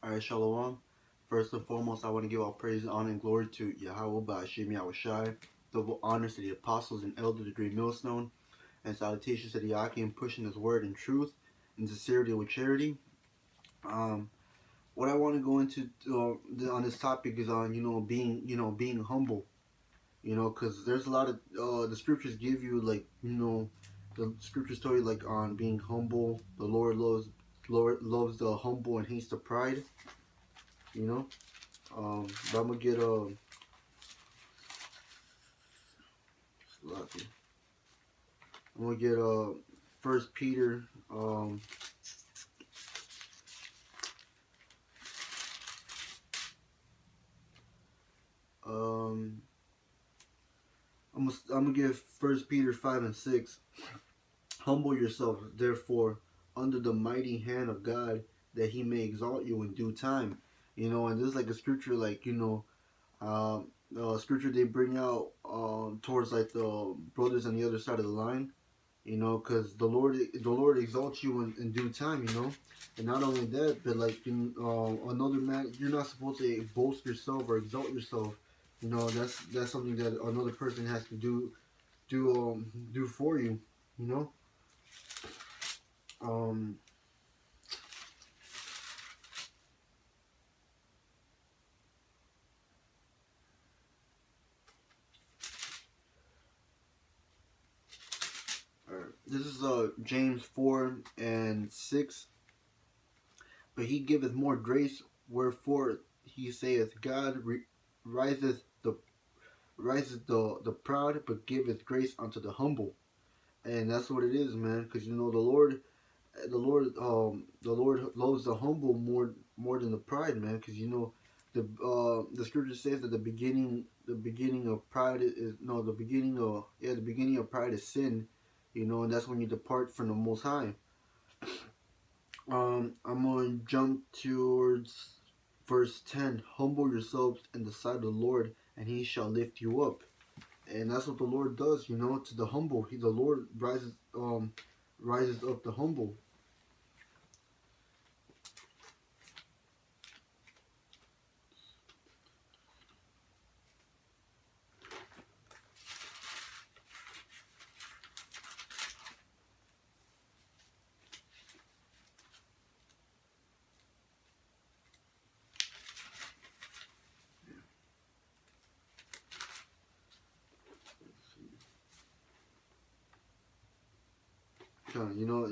Alright, Shalom. First and foremost, I want to give all praise, honor, and glory to Yahweh Ba'ashim Yahushai. Double honors to the apostles and elders of the Great Millstone, and salutations to the Yakim pushing his word in truth and sincerity with charity. What I want to go into on this topic is on being humble. Because there's a lot of the scriptures give you the scriptures tell you like on being humble. The Lord loves the humble and hates the pride. You know. But I'm gonna get First Peter I'm gonna give First Peter 5 and 6. Humble yourself, therefore, under the mighty hand of God, that He may exalt you in due time. And this is like a scripture, scripture they bring out towards like the brothers on the other side of the line. Because the Lord exalts you in due time. And not only that, but like another man, you're not supposed to boast yourself or exalt yourself. That's something that another person has to do for you. You know. Um, this is James 4 and 6. But He giveth more grace, wherefore He saith, God riseth the proud, but giveth grace unto the humble. And that's what it is, man. Because the Lord loves the humble more than the pride, man. Because the scripture says that the beginning of pride is no the beginning of pride is sin. And that's when you depart from the Most High. I'm going to jump towards verse 10. Humble yourselves in the sight of the Lord, and He shall lift you up. And that's what the Lord does, to the humble. The Lord rises up the humble.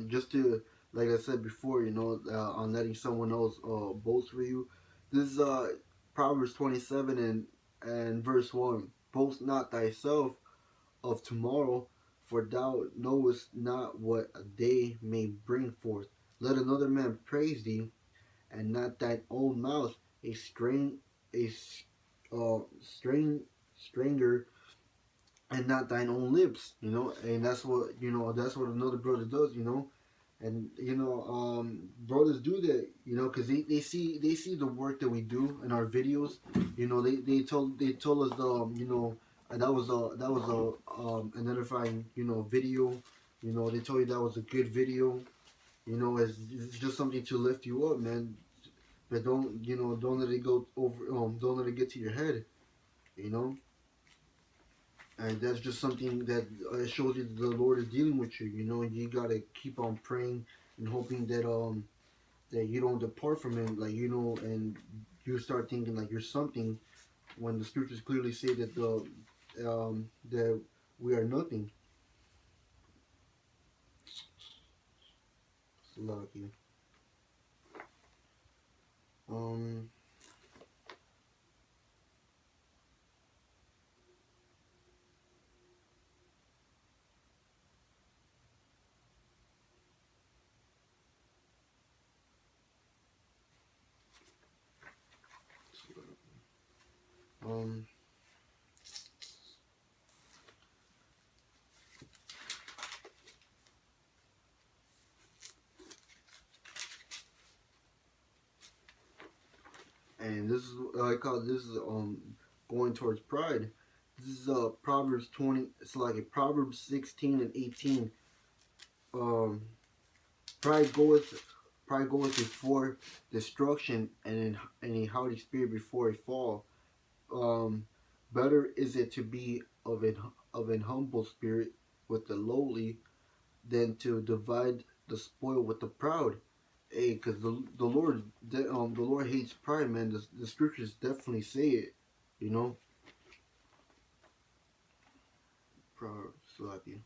Just to, like I said before, on letting someone else boast for you. This is Proverbs 27 and verse 1. Boast not thyself of tomorrow, for thou knowest not what a day may bring forth. Let another man praise thee, and not thine own mouth, a stranger, and not thine own lips. And that's what another brother does. And brothers do that, because they see the work that we do in our videos. They told us and that was an edifying video. They told you that was a good video. It's just something to lift you up, man. But don't let it go over. Don't let it get to your head. You know. And that's just something that shows you that the Lord is dealing with you. You gotta keep on praying and hoping that you don't depart from Him, and you start thinking like you're something, when the scriptures clearly say that that we are nothing. It's lucky. Um, and this is I call this is going towards pride. This is Proverbs 20. It's like a Proverbs 16 and 18. Um, pride pride goes before destruction, and a haughty spirit before a fall. Um, Better is it to be of an humble spirit with the lowly than to divide the spoil with the proud. Hey, cause the Lord hates pride, man. The scriptures definitely say it. You know, proud, Slacky.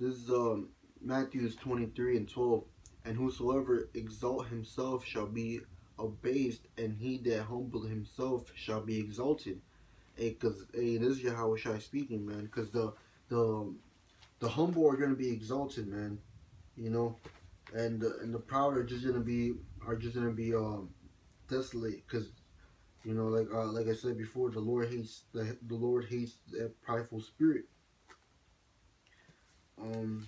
This is Matthew's 23:12. And whosoever exalt himself shall be abased, and he that humble himself shall be exalted. Hey, cause this is Yahweh Shai speaking, man. Cause the the humble are gonna be exalted, man. You know, and the proud are just gonna be desolate. Cause like I said before, the Lord hates that prideful spirit. Um,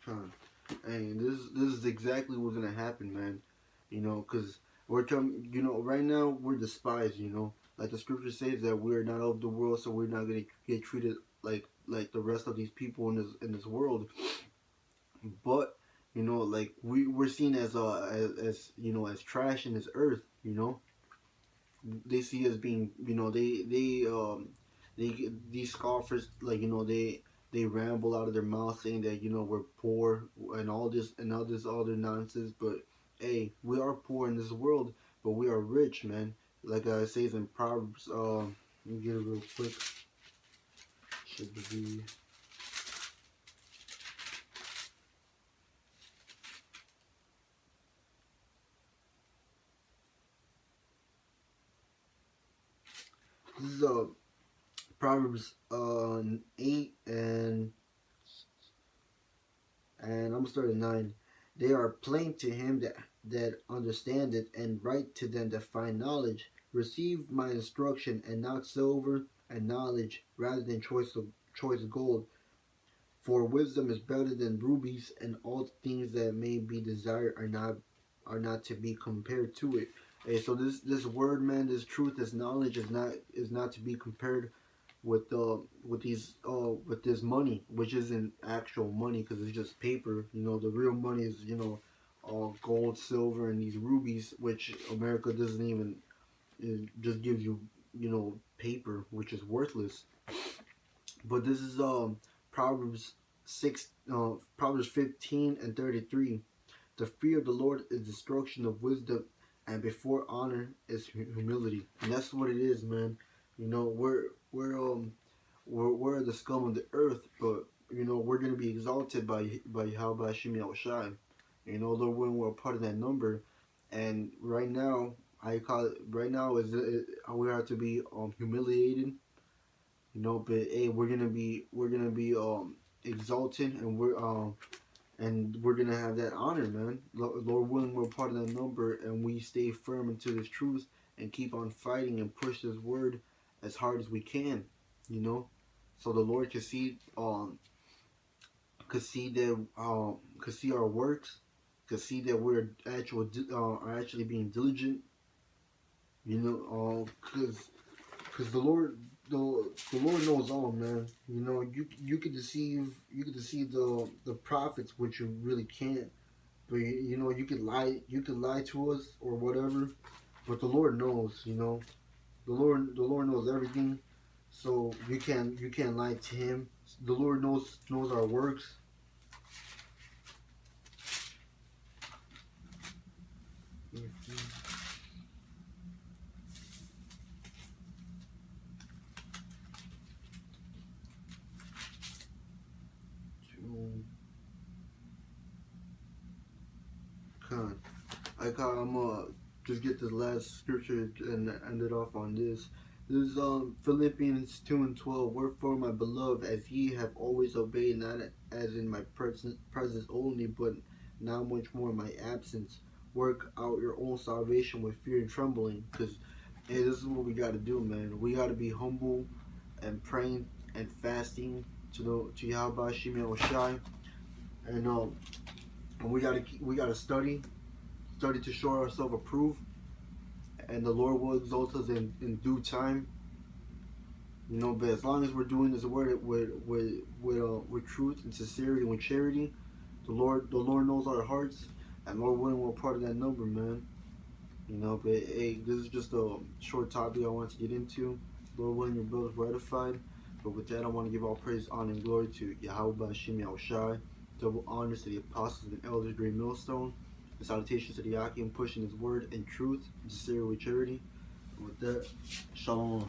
Con. And this is exactly what's gonna happen, man. Cause we're coming. Right now we're despised. Like the scripture says that we're not of the world, so we're not gonna get treated like the rest of these people in this world. But like we're seen as trash in this earth. They see us being. These scoffers, like they ramble out of their mouth saying that we're poor and all this other nonsense. But hey, we are poor in this world, but we are rich, man. Like it says in Proverbs. Let me get it real quick. Should be. This is Proverbs 8 and I'm gonna start at 9. They are plain to him that understandeth, and right to them that find knowledge. Receive my instruction, and not silver and knowledge, rather than choice gold. For wisdom is better than rubies, and all things that may be desired are not to be compared to it. Hey, so this word, man, this truth, this knowledge is not to be compared with this money, which isn't actual money because it's just paper. The real money is all gold, silver, and these rubies, which America doesn't even. It just gives you paper, which is worthless. But this is Proverbs 15:33. The fear of the Lord is destruction of wisdom, and before honor is humility. And that's what it is, man. We're the scum of the earth, but we're gonna be exalted by Yahweh Hashem Yahushai. Lord willing, we're a part of that number. And right now, I call it right now we have to be humiliated. But hey, we're gonna be exalted, and we're gonna have that honor, man. Lord willing, we're part of that number, and we stay firm into this truth and keep on fighting and push this word as hard as we can. So the Lord could see our works, could see that we're actually being diligent. Because the Lord knows all, man. You could deceive the prophets, which you really can't. But you could lie to us or whatever. But the Lord knows, the Lord knows everything. So you can't lie to Him. The Lord knows our works. Con. I'm gonna just get this last scripture and end it off on this. This is Philippians 2:12. Wherefore, my beloved, as ye have always obeyed, not as in my presence only, but now much more in my absence, work out your own salvation with fear and trembling. Because hey, this is what we got to do, man. We got to be humble and praying and fasting to Yahweh Shemi Oshai, and we gotta study to show ourselves approved, and the Lord will exalt us in due time. But as long as we're doing this word with truth and sincerity and with charity, the Lord knows our hearts, and Lord willing, we're part of that number, man. But hey, this is just a short topic I want to get into. Lord willing, your brothers were edified. But with that, I want to give all praise, honor, and glory to Yahweh Hashem Yahushai. Double honors to the apostles and elders, great millstone. And salutations to the Yakim pushing his word and truth, and sincerity with charity. And with that, shalom.